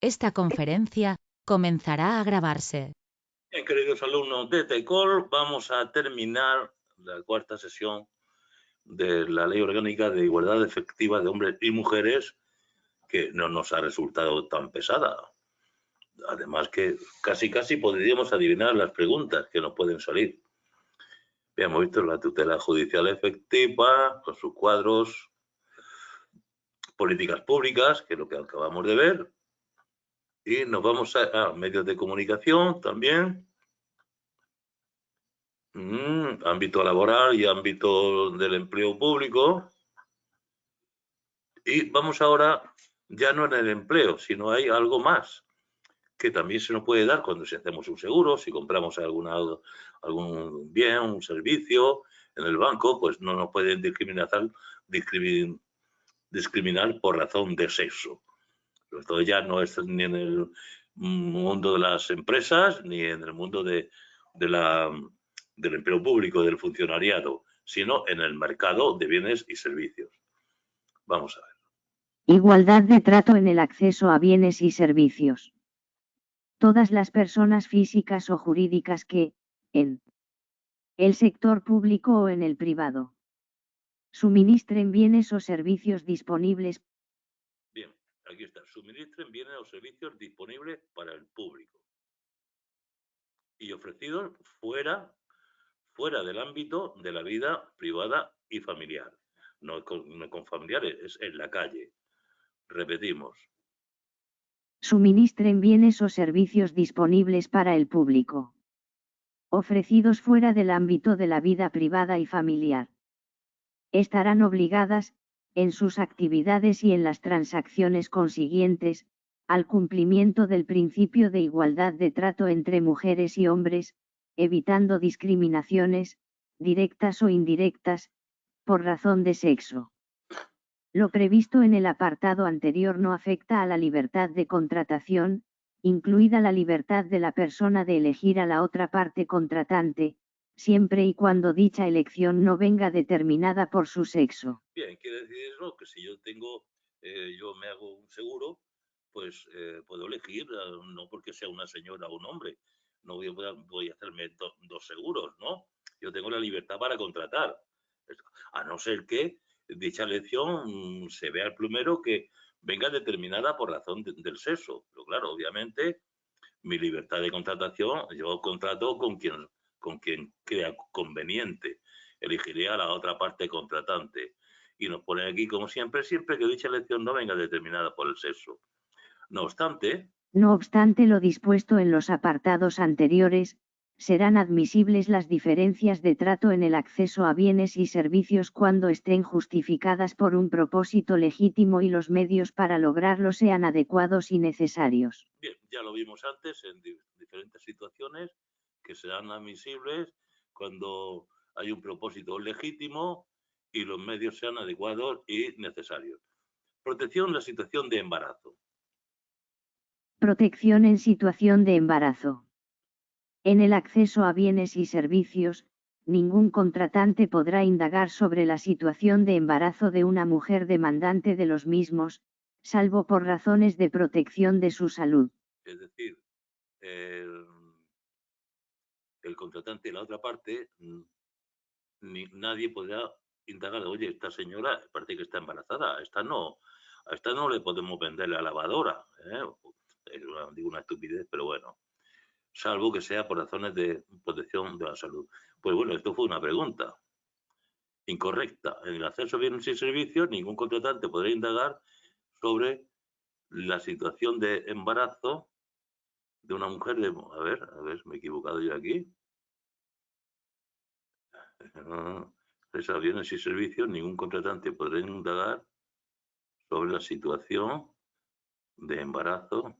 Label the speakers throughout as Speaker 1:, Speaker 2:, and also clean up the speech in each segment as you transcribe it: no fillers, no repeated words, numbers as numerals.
Speaker 1: Esta conferencia comenzará a grabarse.
Speaker 2: Bien, queridos alumnos de TECOL, vamos a terminar la cuarta sesión de la Ley Orgánica de Igualdad Efectiva de Hombres y Mujeres, que no nos ha resultado tan pesada. Además que casi podríamos adivinar las preguntas que nos pueden salir. Bien, hemos visto la tutela judicial efectiva, con sus cuadros, políticas públicas, que es lo que acabamos de ver, y nos vamos a medios de comunicación también. Ámbito laboral y ámbito del empleo público. Y vamos ahora ya no en el empleo, sino hay algo más que también se nos puede dar cuando si hacemos un seguro, si compramos algún bien, un servicio en el banco, pues no nos pueden discriminar por razón de sexo. Esto ya no es ni en el mundo de las empresas ni en el mundo del empleo público, del funcionariado, sino en el mercado de bienes y servicios. Vamos a ver.
Speaker 3: Igualdad de trato en el acceso a bienes y servicios. Todas las personas físicas o jurídicas que, en el sector público o en el privado, suministren bienes o servicios disponibles.
Speaker 2: Bien, aquí está. Suministren bienes o servicios disponibles para el público y ofrecidos fuera del ámbito de la vida privada y familiar. No con familiares, es en la calle. Repetimos.
Speaker 3: Suministren bienes o servicios disponibles para el público, ofrecidos fuera del ámbito de la vida privada y familiar. Estarán obligadas, en sus actividades y en las transacciones consiguientes, al cumplimiento del principio de igualdad de trato entre mujeres y hombres, evitando discriminaciones, directas o indirectas, por razón de sexo. Lo previsto en el apartado anterior no afecta a la libertad de contratación, incluida la libertad de la persona de elegir a la otra parte contratante, siempre y cuando dicha elección no venga determinada por su sexo.
Speaker 2: Bien, quiere decir eso, que si yo me hago un seguro, pues puedo elegir, no porque sea una señora o un hombre, no voy a hacerme dos seguros, ¿no? Yo tengo la libertad para contratar, a no ser que dicha elección se vea el primero que venga determinada por razón del sexo. Pero claro, obviamente, mi libertad de contratación, yo contrato con quien crea conveniente. Elegiré a la otra parte contratante. Y nos ponen aquí, como siempre que dicha elección no venga determinada por el sexo. No obstante,
Speaker 3: lo dispuesto en los apartados anteriores, serán admisibles las diferencias de trato en el acceso a bienes y servicios cuando estén justificadas por un propósito legítimo y los medios para lograrlo sean adecuados y necesarios.
Speaker 2: Bien, ya lo vimos antes en diferentes situaciones que serán admisibles cuando hay un propósito legítimo y los medios sean adecuados y necesarios. Protección en la situación de embarazo.
Speaker 3: Protección en situación de embarazo. En el acceso a bienes y servicios, ningún contratante podrá indagar sobre la situación de embarazo de una mujer demandante de los mismos, salvo por razones de protección de su salud.
Speaker 2: Es decir, el contratante y la otra parte, nadie podrá indagar, oye, esta señora parece que está embarazada, a esta no le podemos vender la lavadora, digo una estupidez, pero bueno, salvo que sea por razones de protección de la salud. Pues bueno, esto fue una pregunta incorrecta. En el acceso a bienes y servicios, ningún contratante podrá indagar sobre la situación de embarazo de una mujer de... A ver, me he equivocado yo aquí. Acceso a bienes y servicios, ningún contratante podrá indagar sobre la situación de embarazo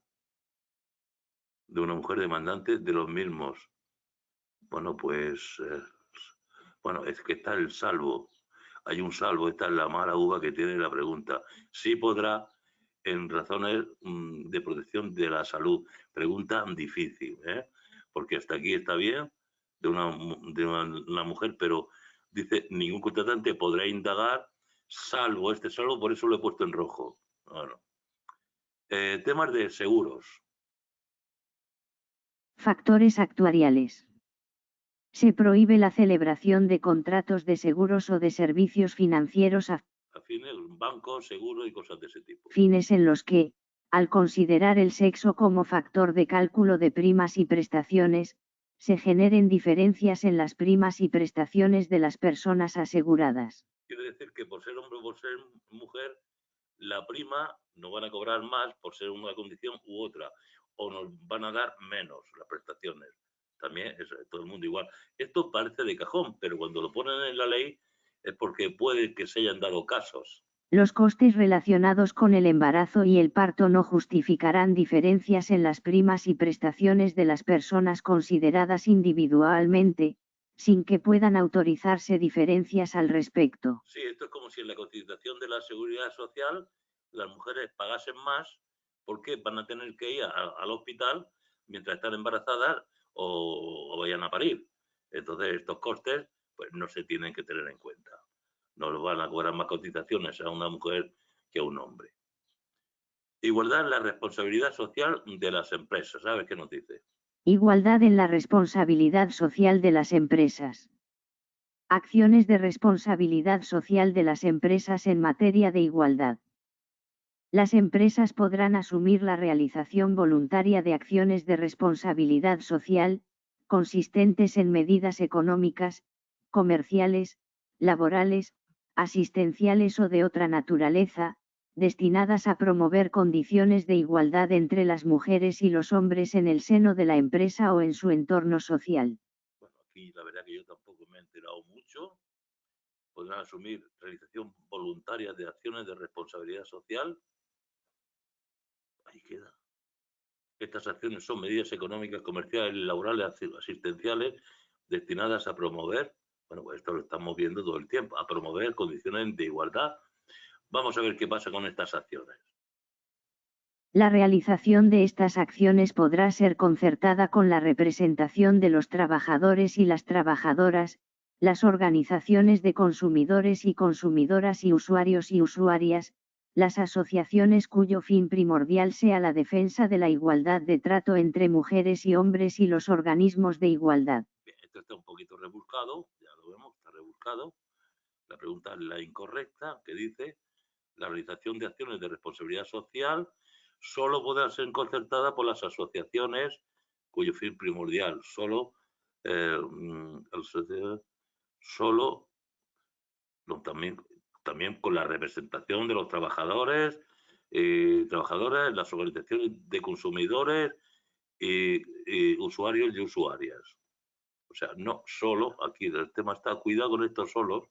Speaker 2: de una mujer demandante de los mismos. Bueno, pues, bueno, es que está el salvo. Hay un salvo, está en la mala uva que tiene la pregunta. Sí podrá, en razones de protección de la salud. Pregunta difícil, porque hasta aquí está bien de una mujer, pero dice, ningún contratante podrá indagar, salvo, por eso lo he puesto en rojo. Bueno, Temas de seguros.
Speaker 3: Factores actuariales. Se prohíbe la celebración de contratos de seguros o de servicios financieros a
Speaker 2: Afines, bancos, seguros y cosas de ese tipo.
Speaker 3: fines en los que, al considerar el sexo como factor de cálculo de primas y prestaciones, se generen diferencias en las primas y prestaciones de las personas aseguradas.
Speaker 2: Quiere decir que por ser hombre o por ser mujer, la prima no van a cobrar más por ser una condición u otra, o nos van a dar menos las prestaciones. También es todo el mundo igual. Esto parece de cajón, pero cuando lo ponen en la ley es porque puede que se hayan dado casos.
Speaker 3: Los costes relacionados con el embarazo y el parto no justificarán diferencias en las primas y prestaciones de las personas consideradas individualmente, sin que puedan autorizarse diferencias al respecto.
Speaker 2: Sí, esto es como si en la cotización de la Seguridad Social las mujeres pagasen más porque van a tener que ir al hospital mientras están embarazadas o vayan a parir. Entonces estos costes pues no se tienen que tener en cuenta. No les van a cobrar más cotizaciones a una mujer que a un hombre. Igualdad en la responsabilidad social de las empresas. ¿Sabes qué nos dice?
Speaker 3: Igualdad en la responsabilidad social de las empresas. Acciones de responsabilidad social de las empresas en materia de igualdad. Las empresas podrán asumir la realización voluntaria de acciones de responsabilidad social, consistentes en medidas económicas, comerciales, laborales, asistenciales o de otra naturaleza, destinadas a promover condiciones de igualdad entre las mujeres y los hombres en el seno de la empresa o en su entorno social.
Speaker 2: Bueno, aquí la verdad que yo tampoco me he enterado mucho. Podrán asumir realización voluntaria de acciones de responsabilidad social. Ahí queda. Estas acciones son medidas económicas, comerciales, laborales, asistenciales destinadas a promover, bueno, pues esto lo estamos viendo todo el tiempo, a promover condiciones de igualdad. Vamos a ver qué pasa con estas acciones.
Speaker 3: La realización de estas acciones podrá ser concertada con la representación de los trabajadores y las trabajadoras, las organizaciones de consumidores y consumidoras y usuarios y usuarias, las asociaciones cuyo fin primordial sea la defensa de la igualdad de trato entre mujeres y hombres y los organismos de igualdad.
Speaker 2: Bien, esto está un poquito rebuscado, ya lo vemos, está rebuscado. La pregunta es la incorrecta, que dice, la realización de acciones de responsabilidad social solo podrá ser concertada por las asociaciones cuyo fin primordial solo no, también con la representación de los trabajadores, trabajadoras, las organizaciones de consumidores y usuarios y usuarias. O sea, no solo, aquí el tema está, cuidado con estos solos,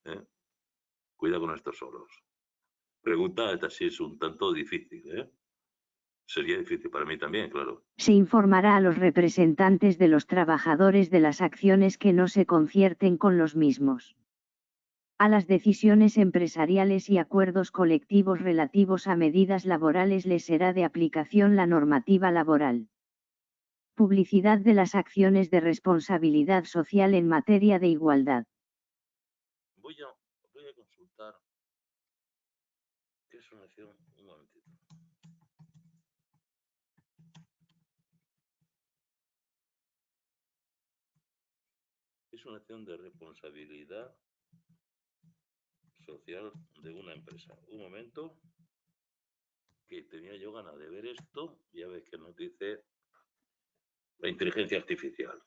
Speaker 2: ¿eh? Cuidado con estos solos. Pregunta, esta sí es un tanto difícil, ¿eh? Sería difícil para mí también, claro.
Speaker 3: Se informará a los representantes de los trabajadores de las acciones que no se concierten con los mismos. A las decisiones empresariales y acuerdos colectivos relativos a medidas laborales les será de aplicación la normativa laboral. Publicidad de las acciones de responsabilidad social en materia de igualdad.
Speaker 2: Voy a consultar. ¿Qué es una acción? Un momentito. Es una acción de responsabilidad social de una empresa. Un momento, que tenía yo ganas de ver esto. Ya ves que nos dice la inteligencia artificial.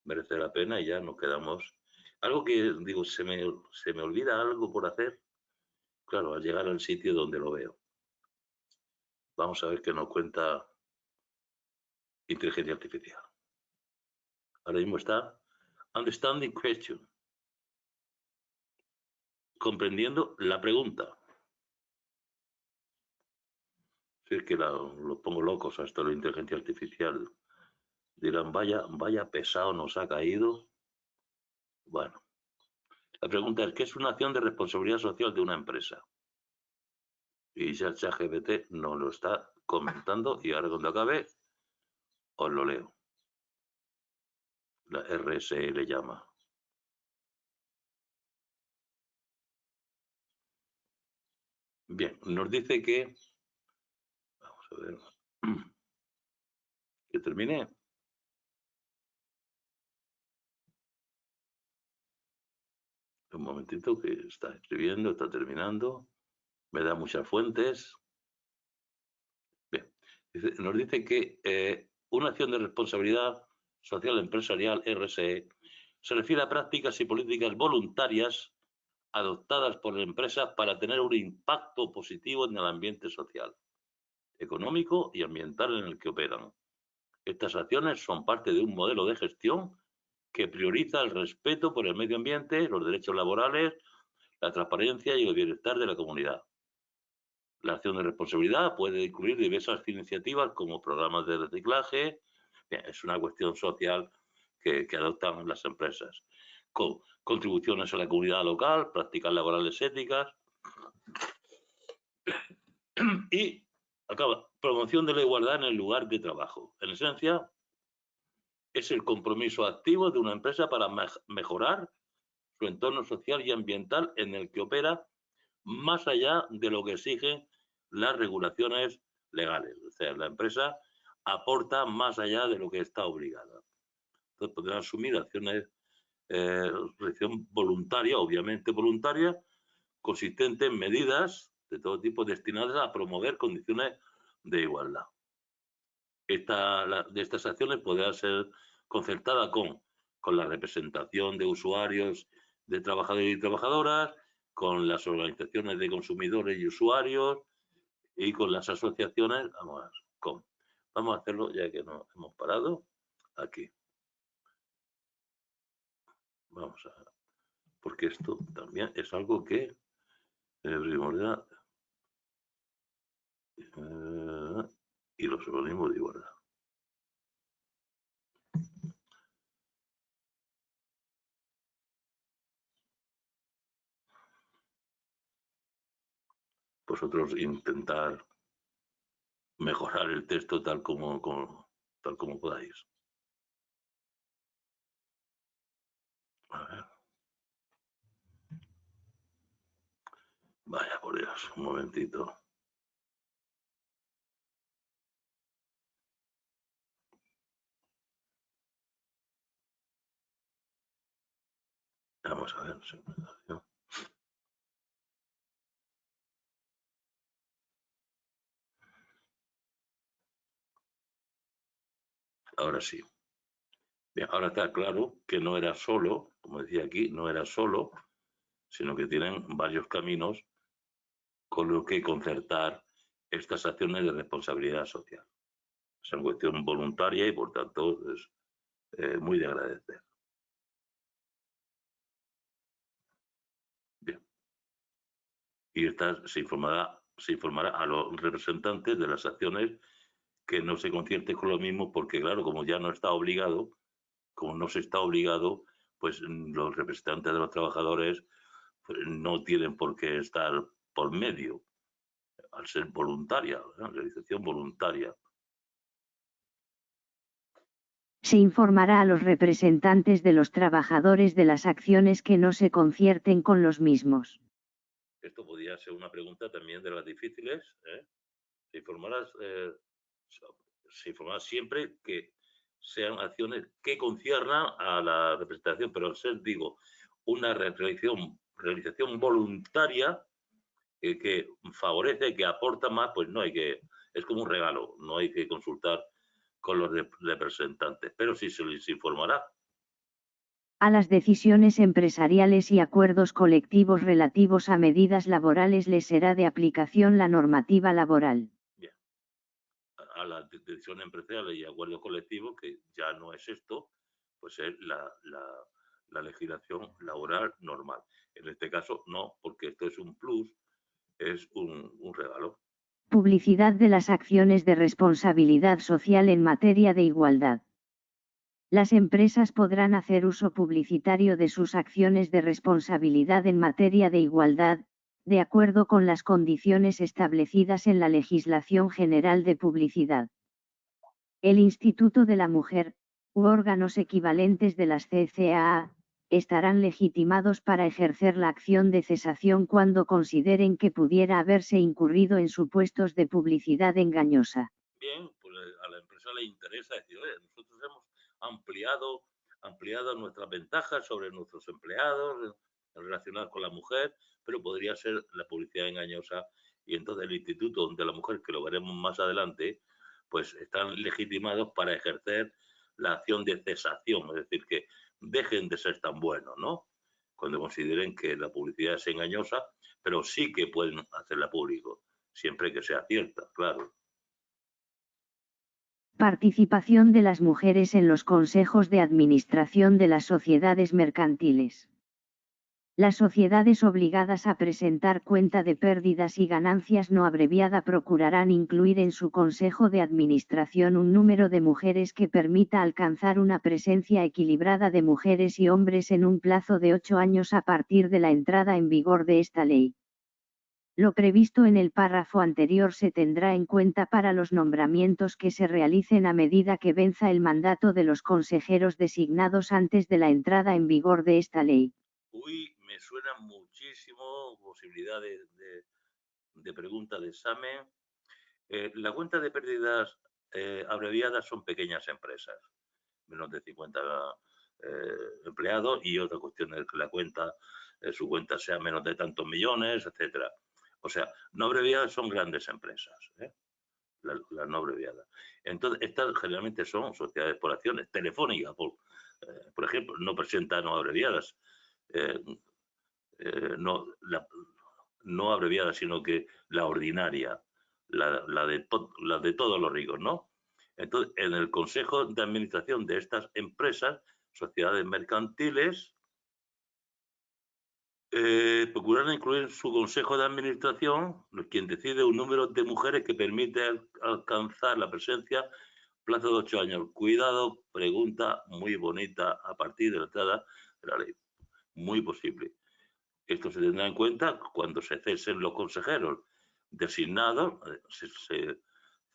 Speaker 2: Merece la pena y ya nos quedamos. Algo que digo, se me olvida algo por hacer. Claro, al llegar al sitio donde lo veo. Vamos a ver qué nos cuenta inteligencia artificial. Ahora mismo está understanding question. Comprendiendo la pregunta. Si es que los pongo locos a esto de la inteligencia artificial. Dirán, vaya pesado nos ha caído. Bueno, la pregunta es, ¿qué es una acción de responsabilidad social de una empresa? Y ya el ChatGPT nos lo está comentando y ahora cuando acabe os lo leo. La RSE le llama. Bien, nos dice que A ver. Que termine. Un momentito que está escribiendo, está terminando. Me da muchas fuentes. Bien. Nos dice que una acción de responsabilidad social empresarial, RSE, se refiere a prácticas y políticas voluntarias adoptadas por empresas para tener un impacto positivo en el ambiente social, económico y ambiental en el que operan. Estas acciones son parte de un modelo de gestión que prioriza el respeto por el medio ambiente, los derechos laborales, la transparencia y el bienestar de la comunidad. La acción de responsabilidad puede incluir diversas iniciativas como programas de reciclaje. Bien, es una cuestión social que adoptan las empresas. Contribuciones a la comunidad local, prácticas laborales éticas y promoción de la igualdad en el lugar de trabajo. En esencia, es el compromiso activo de una empresa para mejorar su entorno social y ambiental en el que opera, más allá de lo que exigen las regulaciones legales. O sea, la empresa aporta más allá de lo que está obligada. Entonces, podrán asumir acciones de acción voluntaria, obviamente voluntaria, consistente en medidas de todo tipo destinadas a promover condiciones de igualdad. De estas acciones podrá ser concertada con la representación de usuarios, de trabajadores y trabajadoras, con las organizaciones de consumidores y usuarios y con las asociaciones. Vamos a hacerlo ya que nos hemos parado aquí. Vamos a ver, porque esto también es algo que primordial y los organismos de igualdad. Vosotros intentar mejorar el texto tal como podáis. A ver. Vaya por Dios, un momentito. Vamos a ver. Ahora sí. Bien, ahora está claro que no era solo, como decía aquí, no era solo, sino que tienen varios caminos con los que concertar estas acciones de responsabilidad social. Es una cuestión voluntaria y, por tanto, es muy de agradecer. Bien. Y se informará a los representantes de las acciones que no se concierten con lo mismo, porque, claro, como ya no está obligado, como no se está obligado, pues los representantes de los trabajadores pues, no tienen por qué estar por medio, al ser voluntaria, ¿no? Realización voluntaria.
Speaker 3: Se informará a los representantes de los trabajadores de las acciones que no se concierten con los mismos.
Speaker 2: Esto podría ser una pregunta también de las difíciles. Se informará siempre que sean acciones que conciernan a la representación, pero al ser, digo, una realización voluntaria que favorece, que aporta más, pues no hay que, es como un regalo, no hay que consultar con los representantes, pero sí se les informará.
Speaker 3: A las decisiones empresariales y acuerdos colectivos relativos a medidas laborales les será de aplicación la normativa laboral.
Speaker 2: Bien. A las decisiones empresariales y acuerdos colectivos, que ya no es esto, pues es la legislación laboral normal. En este caso no, porque esto es un plus, es un regalo.
Speaker 3: Publicidad de las acciones de responsabilidad social en materia de igualdad. Las empresas podrán hacer uso publicitario de sus acciones de responsabilidad en materia de igualdad, de acuerdo con las condiciones establecidas en la legislación general de publicidad. El Instituto de la Mujer, u órganos equivalentes de las CCAA, estarán legitimados para ejercer la acción de cesación cuando consideren que pudiera haberse incurrido en supuestos de publicidad engañosa.
Speaker 2: Bien, pues a la empresa le interesa decir, oye, nosotros hemos ampliado nuestras ventajas sobre nuestros empleados relacionadas con la mujer, pero podría ser la publicidad engañosa, y entonces el Instituto de la Mujer, que lo veremos más adelante, pues están legitimados para ejercer la acción de cesación, es decir, que dejen de ser tan buenos, ¿no? Cuando consideren que la publicidad es engañosa, pero sí que pueden hacerla público, siempre que sea cierta, claro.
Speaker 3: Participación de las mujeres en los consejos de administración de las sociedades mercantiles. Las sociedades obligadas a presentar cuenta de pérdidas y ganancias no abreviada procurarán incluir en su consejo de administración un número de mujeres que permita alcanzar una presencia equilibrada de mujeres y hombres en un plazo de 8 años a partir de la entrada en vigor de esta ley. Lo previsto en el párrafo anterior se tendrá en cuenta para los nombramientos que se realicen a medida que venza el mandato de los consejeros designados antes de la entrada en vigor de esta ley.
Speaker 2: Uy, me suena muchísimo posibilidad de pregunta de examen. La cuenta de pérdidas abreviadas son pequeñas empresas, menos de 50 empleados, y otra cuestión es que la cuenta, su cuenta sea menos de tantos millones, etcétera. O sea, no abreviadas son grandes empresas, las no abreviadas. Entonces, estas generalmente son sociedades por acciones. Telefónica, por ejemplo, no presenta no abreviadas. No abreviada, sino que la ordinaria, la de todos los ricos, ¿no? Entonces, en el consejo de administración de estas empresas, sociedades mercantiles, procurarán incluir en su consejo de administración quien decide un número de mujeres que permite alcanzar la presencia plazo de 8 años. Cuidado, pregunta muy bonita a partir de la entrada de la ley. Muy posible. Esto se tendrá en cuenta cuando se cesen los consejeros designados, se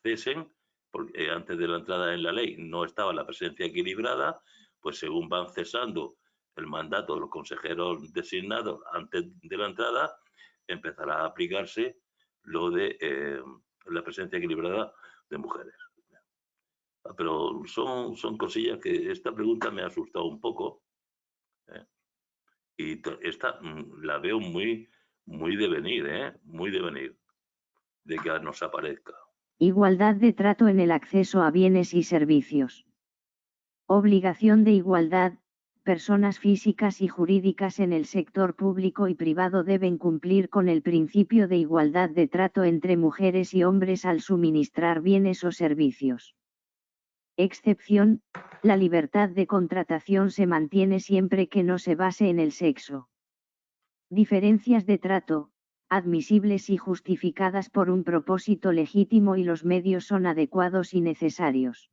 Speaker 2: cesen, porque antes de la entrada en la ley no estaba la presencia equilibrada, pues según van cesando el mandato de los consejeros designados antes de la entrada, empezará a aplicarse lo de la presencia equilibrada de mujeres. Pero son cosillas que esta pregunta me ha asustado un poco, ¿eh? Y esta la veo muy de venir, muy de venir, de que nos aparezca.
Speaker 3: Igualdad de trato en el acceso a bienes y servicios. Obligación de igualdad. Personas físicas y jurídicas en el sector público y privado deben cumplir con el principio de igualdad de trato entre mujeres y hombres al suministrar bienes o servicios. Excepción, la libertad de contratación se mantiene siempre que no se base en el sexo. Diferencias de trato, admisibles y justificadas por un propósito legítimo y los medios son adecuados y necesarios.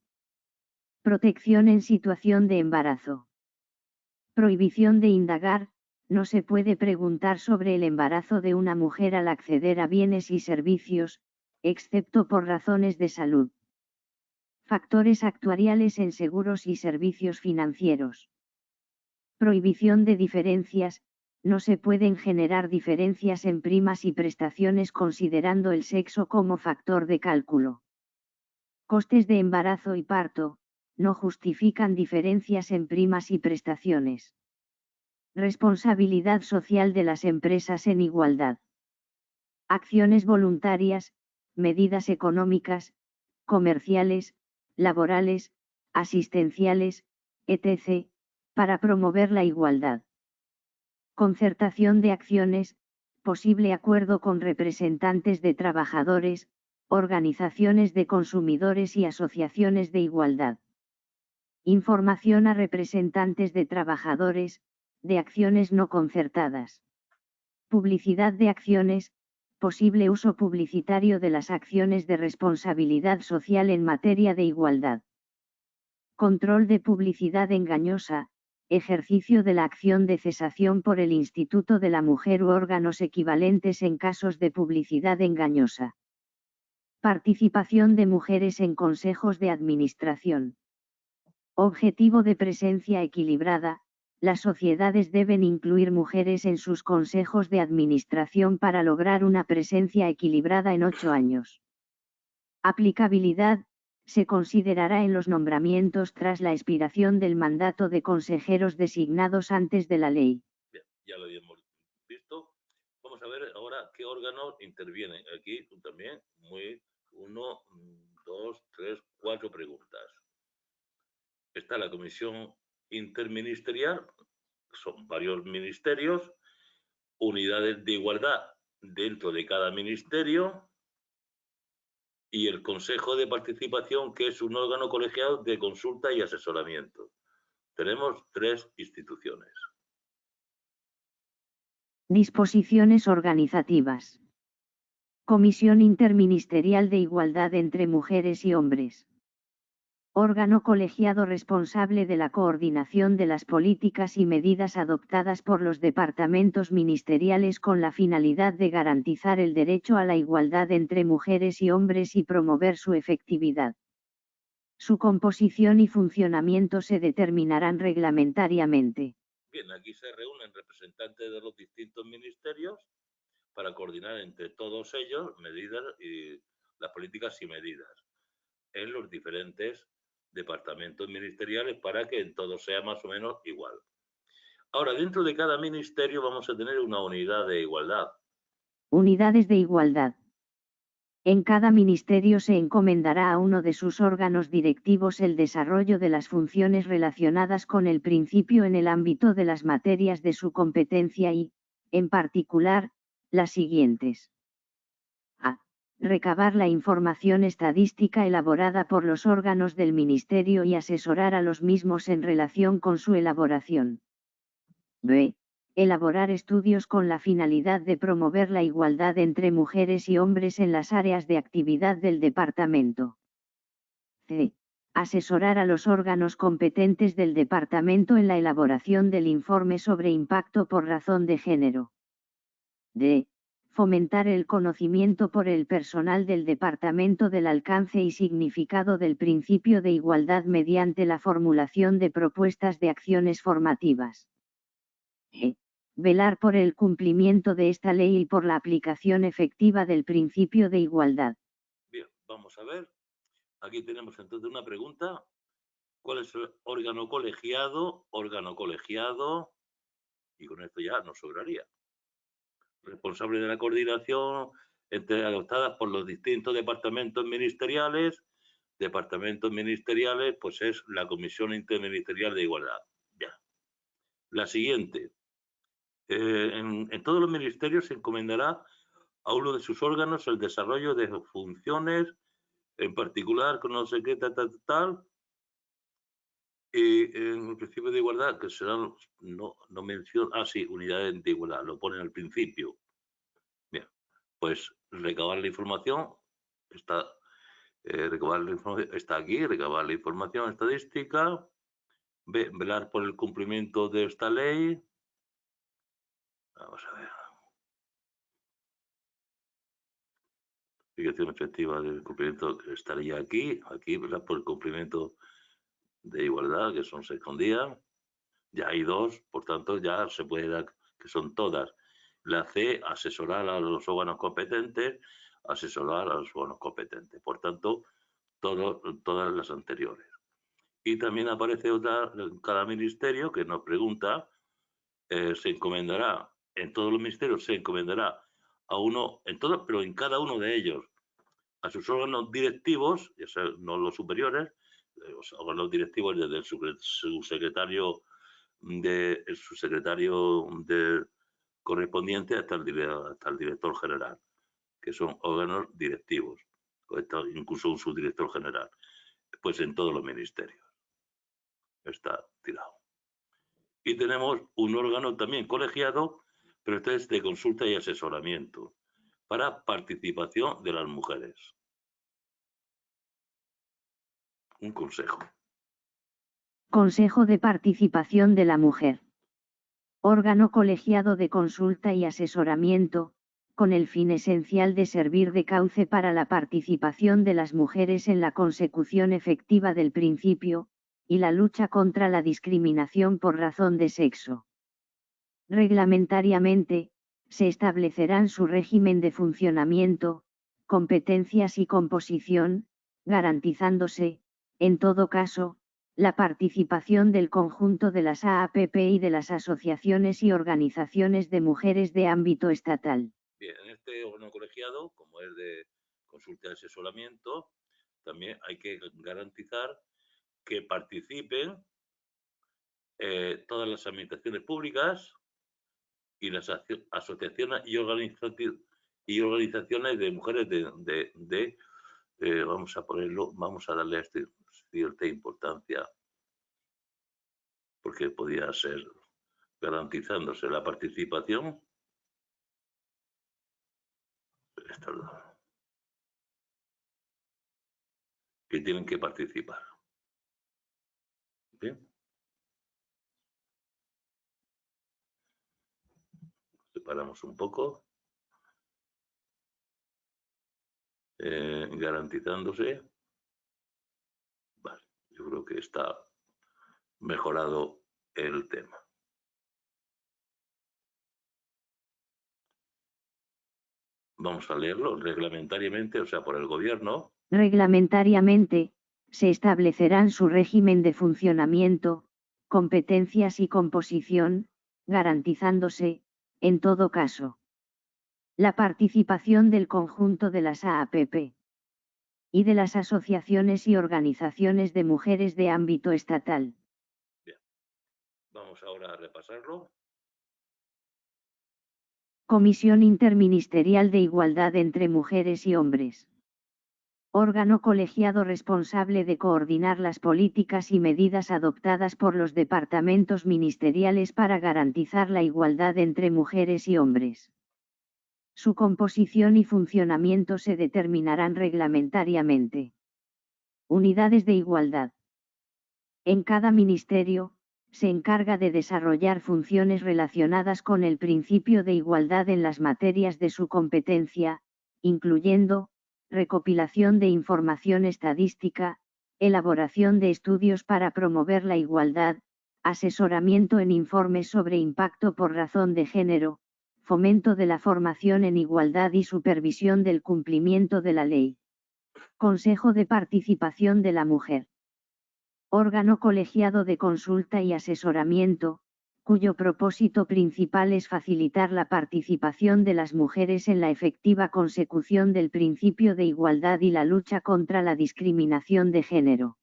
Speaker 3: Protección en situación de embarazo. Prohibición de indagar, no se puede preguntar sobre el embarazo de una mujer al acceder a bienes y servicios, excepto por razones de salud. Factores actuariales en seguros y servicios financieros. Prohibición de diferencias, no se pueden generar diferencias en primas y prestaciones considerando el sexo como factor de cálculo. Costes de embarazo y parto, no justifican diferencias en primas y prestaciones. Responsabilidad social de las empresas en igualdad. Acciones voluntarias, medidas económicas, comerciales, laborales, asistenciales, etc., para promover la igualdad. Concertación de acciones, posible acuerdo con representantes de trabajadores, organizaciones de consumidores y asociaciones de igualdad. Información a representantes de trabajadores, de acciones no concertadas. Publicidad de acciones, posible uso publicitario de las acciones de responsabilidad social en materia de igualdad. Control de publicidad engañosa, ejercicio de la acción de cesación por el Instituto de la Mujer u órganos equivalentes en casos de publicidad engañosa. Participación de mujeres en consejos de administración. Objetivo de presencia equilibrada, las sociedades deben incluir mujeres en sus consejos de administración para lograr una presencia equilibrada en 8 años. Aplicabilidad, se considerará en los nombramientos tras la expiración del mandato de consejeros designados antes de la ley.
Speaker 2: Bien, ya lo habíamos visto. Vamos a ver ahora qué órganos intervienen. Aquí también, 1, 2, 3, 4 preguntas. Está la Comisión Interministerial, son varios ministerios, unidades de igualdad dentro de cada ministerio y el Consejo de Participación, que es un órgano colegiado de consulta y asesoramiento. Tenemos 3 instituciones.
Speaker 3: Disposiciones organizativas. Comisión Interministerial de Igualdad entre Mujeres y Hombres. Órgano colegiado responsable de la coordinación de las políticas y medidas adoptadas por los departamentos ministeriales con la finalidad de garantizar el derecho a la igualdad entre mujeres y hombres y promover su efectividad. Su composición y funcionamiento se determinarán reglamentariamente.
Speaker 2: Bien, aquí se reúnen representantes de los distintos ministerios para coordinar entre todos ellos medidas y las políticas y medidas en los diferentes departamentos ministeriales para que en todo sea más o menos igual. Ahora, dentro de cada ministerio vamos a tener una unidad de igualdad.
Speaker 3: Unidades de igualdad. En cada ministerio se encomendará a uno de sus órganos directivos el desarrollo de las funciones relacionadas con el principio en el ámbito de las materias de su competencia y, en particular, las siguientes. A. Recabar la información estadística elaborada por los órganos del ministerio y asesorar a los mismos en relación con su elaboración. B. Elaborar estudios con la finalidad de promover la igualdad entre mujeres y hombres en las áreas de actividad del departamento. C. Asesorar a los órganos competentes del departamento en la elaboración del informe sobre impacto por razón de género. D. Fomentar el conocimiento por el personal del departamento del alcance y significado del principio de igualdad mediante la formulación de propuestas de acciones formativas. E. Velar por el cumplimiento de esta ley y por la aplicación efectiva del principio de igualdad.
Speaker 2: Bien, vamos a ver. Aquí tenemos entonces una pregunta. ¿Cuál es el órgano colegiado? Órgano colegiado. Y con esto ya nos sobraría. Responsable de la coordinación adoptadas por los distintos departamentos ministeriales. Departamentos ministeriales, pues es la Comisión Interministerial de Igualdad. Ya. La siguiente. En todos los ministerios se encomendará a uno de sus órganos el desarrollo de funciones, en particular con no sé qué, tal, y en el principio de igualdad, que serán, no menciona, sí, unidades de igualdad, lo pone al principio. Bien, pues recabar la información, está aquí, recabar la información estadística, velar por el cumplimiento de esta ley. Vamos a ver. Aplicación efectiva del cumplimiento que estaría aquí, ¿verdad? Por el cumplimiento de igualdad, que son 6 con día. Ya hay 2, por tanto, ya se puede dar, que son todas. La C, asesorar a los órganos competentes, asesorar a los órganos competentes. Por tanto, todas las anteriores. Y también aparece otra en cada ministerio que nos pregunta, se encomendará, en todos los ministerios se encomendará a uno, pero en cada uno de ellos, a sus órganos directivos, ya sea, no los superiores, los órganos directivos desde el subsecretario correspondiente hasta el director general, que son órganos directivos, incluso un subdirector general, pues en todos los ministerios. Está tirado. Y tenemos un órgano también colegiado, pero este es de consulta y asesoramiento para participación de las mujeres. Un consejo.
Speaker 3: Consejo de Participación de la Mujer. Órgano colegiado de consulta y asesoramiento, con el fin esencial de servir de cauce para la participación de las mujeres en la consecución efectiva del principio, y la lucha contra la discriminación por razón de sexo. Reglamentariamente, se establecerán su régimen de funcionamiento, competencias y composición, garantizándose, en todo caso, la participación del conjunto de las AAPP y de las asociaciones y organizaciones de mujeres de ámbito estatal.
Speaker 2: Bien, en este órgano colegiado, como es de consulta de asesoramiento, también hay que garantizar que participen todas las administraciones públicas y las asociaciones y organizaciones de mujeres vamos a darle cierta importancia, porque podría ser garantizándose la participación. Que tienen que participar. ¿Bien? Separamos un poco. Garantizándose. Vale, yo creo que está mejorado el tema. Vamos a leerlo reglamentariamente, o sea, por el gobierno.
Speaker 3: Reglamentariamente, se establecerán su régimen de funcionamiento, competencias y composición, garantizándose, en todo caso, la participación del conjunto de las AAPP y de las asociaciones y organizaciones de mujeres de ámbito estatal.
Speaker 2: Bien. Vamos ahora a repasarlo.
Speaker 3: Comisión Interministerial de Igualdad entre Mujeres y Hombres. Órgano colegiado responsable de coordinar las políticas y medidas adoptadas por los departamentos ministeriales para garantizar la igualdad entre mujeres y hombres. Su composición y funcionamiento se determinarán reglamentariamente. Unidades de igualdad. En cada ministerio, se encarga de desarrollar funciones relacionadas con el principio de igualdad en las materias de su competencia, incluyendo, recopilación de información estadística, elaboración de estudios para promover la igualdad, asesoramiento en informes sobre impacto por razón de género, fomento de la formación en igualdad y supervisión del cumplimiento de la ley. Consejo de Participación de la Mujer. Órgano colegiado de consulta y asesoramiento, cuyo propósito principal es facilitar la participación de las mujeres en la efectiva consecución del principio de igualdad y la lucha contra la discriminación de género.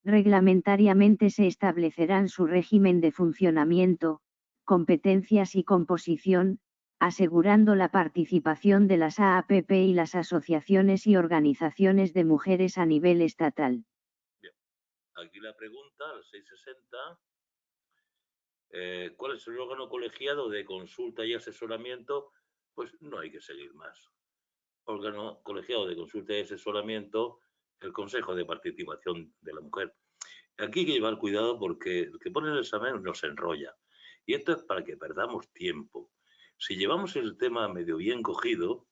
Speaker 3: Reglamentariamente se establecerán su régimen de funcionamiento, competencias y composición, asegurando la participación de las AAPP y las asociaciones y organizaciones de mujeres a nivel estatal.
Speaker 2: Aquí la pregunta, al 660, ¿cuál es el órgano colegiado de consulta y asesoramiento? Pues no hay que seguir más. Órgano colegiado de consulta y asesoramiento, el Consejo de Participación de la Mujer. Aquí hay que llevar cuidado porque el que pone el examen nos enrolla. Y esto es para que perdamos tiempo. Si llevamos el tema medio bien cogido,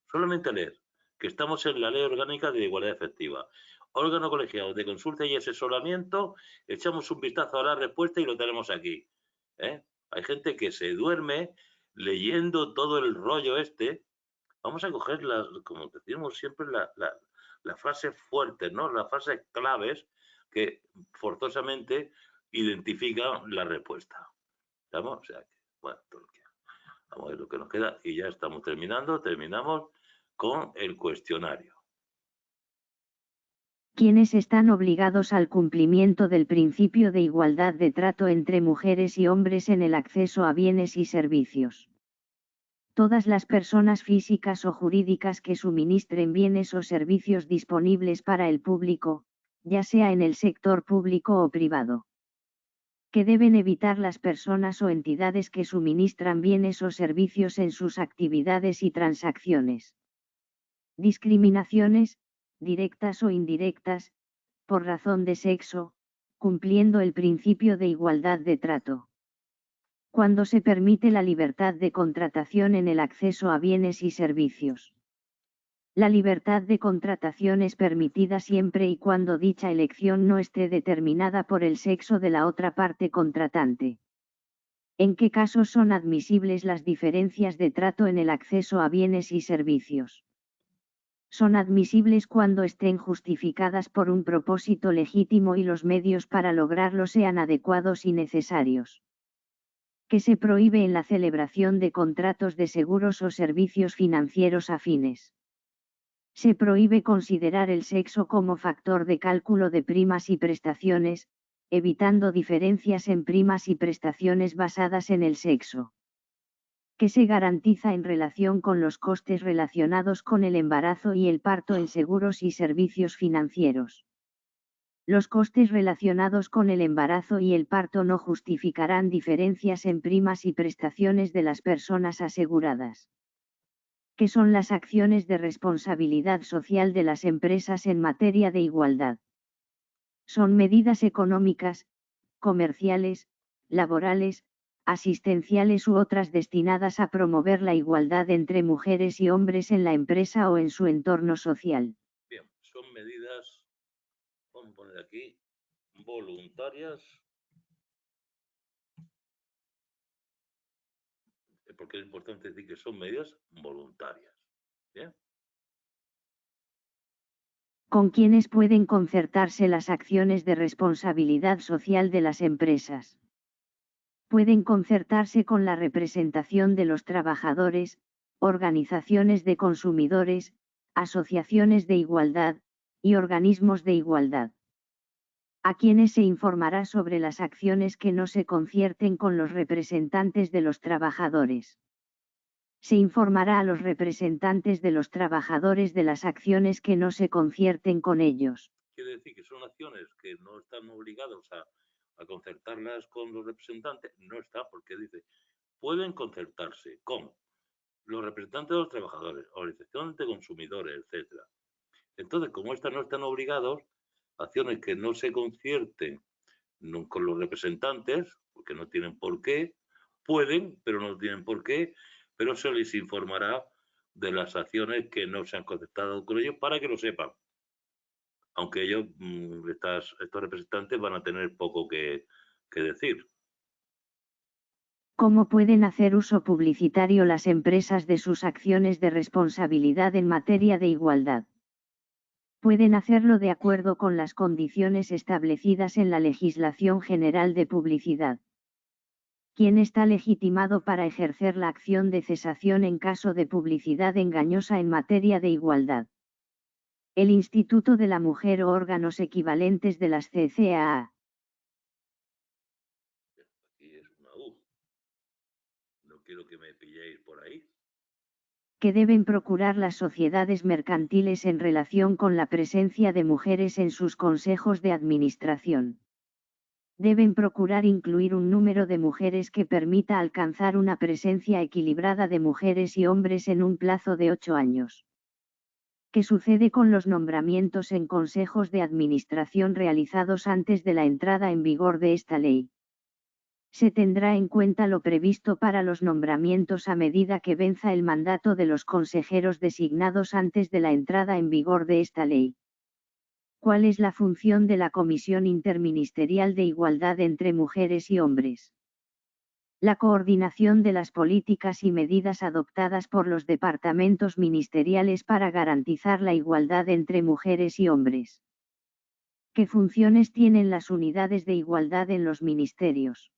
Speaker 2: solamente leer que estamos en la Ley Orgánica de Igualdad Efectiva. Órgano colegiado de consulta y asesoramiento, echamos un vistazo a la respuesta y lo tenemos aquí. Hay gente que se duerme leyendo todo el rollo este. Vamos a coger, como decimos siempre, la frase fuerte, ¿no? Las frases claves que forzosamente identifican la respuesta. ¿Estamos? O sea, bueno, vamos a ver lo que nos queda y ya estamos terminamos con el cuestionario.
Speaker 3: Quienes están obligados al cumplimiento del principio de igualdad de trato entre mujeres y hombres en el acceso a bienes y servicios. Todas las personas físicas o jurídicas que suministren bienes o servicios disponibles para el público, ya sea en el sector público o privado. Que deben evitar las personas o entidades que suministran bienes o servicios en sus actividades y transacciones. Discriminaciones, directas o indirectas, por razón de sexo, cumpliendo el principio de igualdad de trato. Cuando se permite la libertad de contratación en el acceso a bienes y servicios. La libertad de contratación es permitida siempre y cuando dicha elección no esté determinada por el sexo de la otra parte contratante. ¿En qué casos son admisibles las diferencias de trato en el acceso a bienes y servicios? Son admisibles cuando estén justificadas por un propósito legítimo y los medios para lograrlo sean adecuados y necesarios. Que se prohíbe en la celebración de contratos de seguros o servicios financieros afines. Se prohíbe considerar el sexo como factor de cálculo de primas y prestaciones, evitando diferencias en primas y prestaciones basadas en el sexo. Que se garantiza en relación con los costes relacionados con el embarazo y el parto en seguros y servicios financieros. Los costes relacionados con el embarazo y el parto no justificarán diferencias en primas y prestaciones de las personas aseguradas. ¿Qué son las acciones de responsabilidad social de las empresas en materia de igualdad? Son medidas económicas, comerciales, laborales, asistenciales u otras destinadas a promover la igualdad entre mujeres y hombres en la empresa o en su entorno social.
Speaker 2: Bien, son medidas, vamos a poner aquí, voluntarias, porque es importante decir que son medidas voluntarias. ¿Bien?
Speaker 3: ¿Con quiénes pueden concertarse las acciones de responsabilidad social de las empresas? Pueden concertarse con la representación de los trabajadores, organizaciones de consumidores, asociaciones de igualdad, y organismos de igualdad. A quienes se informará sobre las acciones que no se concierten con los representantes de los trabajadores. Se informará a los representantes de los trabajadores de las acciones que no se concierten con ellos.
Speaker 2: Quiere decir que son acciones que no están obligados a concertarlas con los representantes. No está, porque dice, pueden concertarse con los representantes de los trabajadores, organizaciones de consumidores, etcétera. Entonces, como estas no están obligados, acciones que no se concierten con los representantes, porque no tienen por qué, pueden, pero no tienen por qué, pero se les informará de las acciones que no se han concertado con ellos para que lo sepan. Aunque ellos, estos representantes, van a tener poco que decir.
Speaker 3: ¿Cómo pueden hacer uso publicitario las empresas de sus acciones de responsabilidad en materia de igualdad? Pueden hacerlo de acuerdo con las condiciones establecidas en la legislación general de publicidad. ¿Quién está legitimado para ejercer la acción de cesación en caso de publicidad engañosa en materia de igualdad? El Instituto de la Mujer o órganos equivalentes de las CCAA.
Speaker 2: Aquí es una U. No quiero que me pilléis por ahí.
Speaker 3: Que deben procurar las sociedades mercantiles en relación con la presencia de mujeres en sus consejos de administración. Deben procurar incluir un número de mujeres que permita alcanzar una presencia equilibrada de mujeres y hombres en un plazo de 8 años. ¿Qué sucede con los nombramientos en consejos de administración realizados antes de la entrada en vigor de esta ley? Se tendrá en cuenta lo previsto para los nombramientos a medida que venza el mandato de los consejeros designados antes de la entrada en vigor de esta ley. ¿Cuál es la función de la Comisión Interministerial de Igualdad entre Mujeres y Hombres? La coordinación de las políticas y medidas adoptadas por los departamentos ministeriales para garantizar la igualdad entre mujeres y hombres. ¿Qué funciones tienen las unidades de igualdad en los ministerios?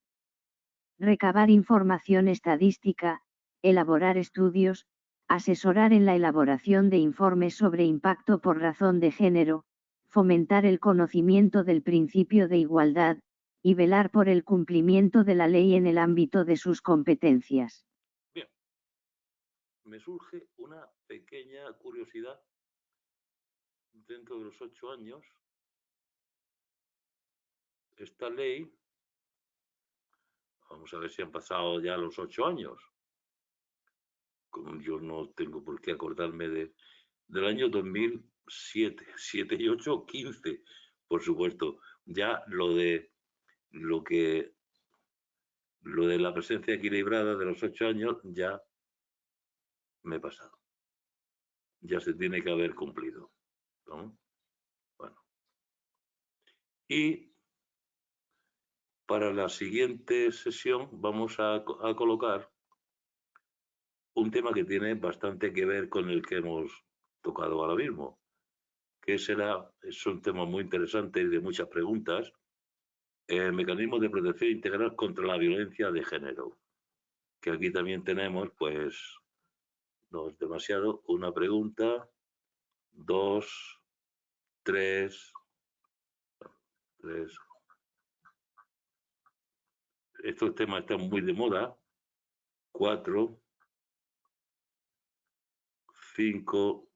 Speaker 3: Recabar información estadística, elaborar estudios, asesorar en la elaboración de informes sobre impacto por razón de género, fomentar el conocimiento del principio de igualdad, y velar por el cumplimiento de la ley en el ámbito de sus competencias.
Speaker 2: Bien, me surge una pequeña curiosidad. Dentro de los 8 años, esta ley, vamos a ver si han pasado ya los 8 años. Como yo no tengo por qué acordarme del año 2007, 7 y 8, 15, por supuesto. Ya lo de la presencia equilibrada de los 8 años ya me he pasado. ya se tiene que haber cumplido, ¿no? Bueno. Y para la siguiente sesión vamos a colocar un tema que tiene bastante que ver con el que hemos tocado ahora mismo, que es un tema muy interesante y de muchas preguntas, mecanismos de protección integral contra la violencia de género, que aquí también tenemos, pues, no es demasiado, una pregunta, dos, tres, estos temas están muy de moda, 4, 5,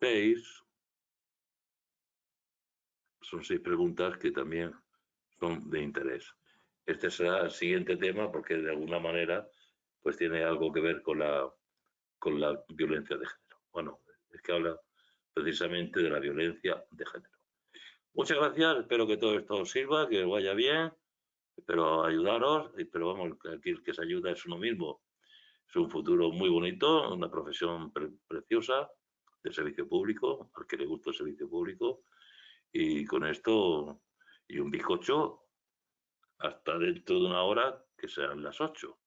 Speaker 2: 6, son 6 preguntas que también son de interés. Este será el siguiente tema porque de alguna manera pues tiene algo que ver con la violencia de género. Bueno, es que habla precisamente de la violencia de género. Muchas gracias, espero que todo esto os sirva, que os vaya bien, espero ayudaros, pero vamos, aquí el que se ayuda es uno mismo. Es un futuro muy bonito, una profesión preciosa de servicio público, al que le gusta el servicio público, y con esto y un bizcocho hasta dentro de una hora, que serán las 8.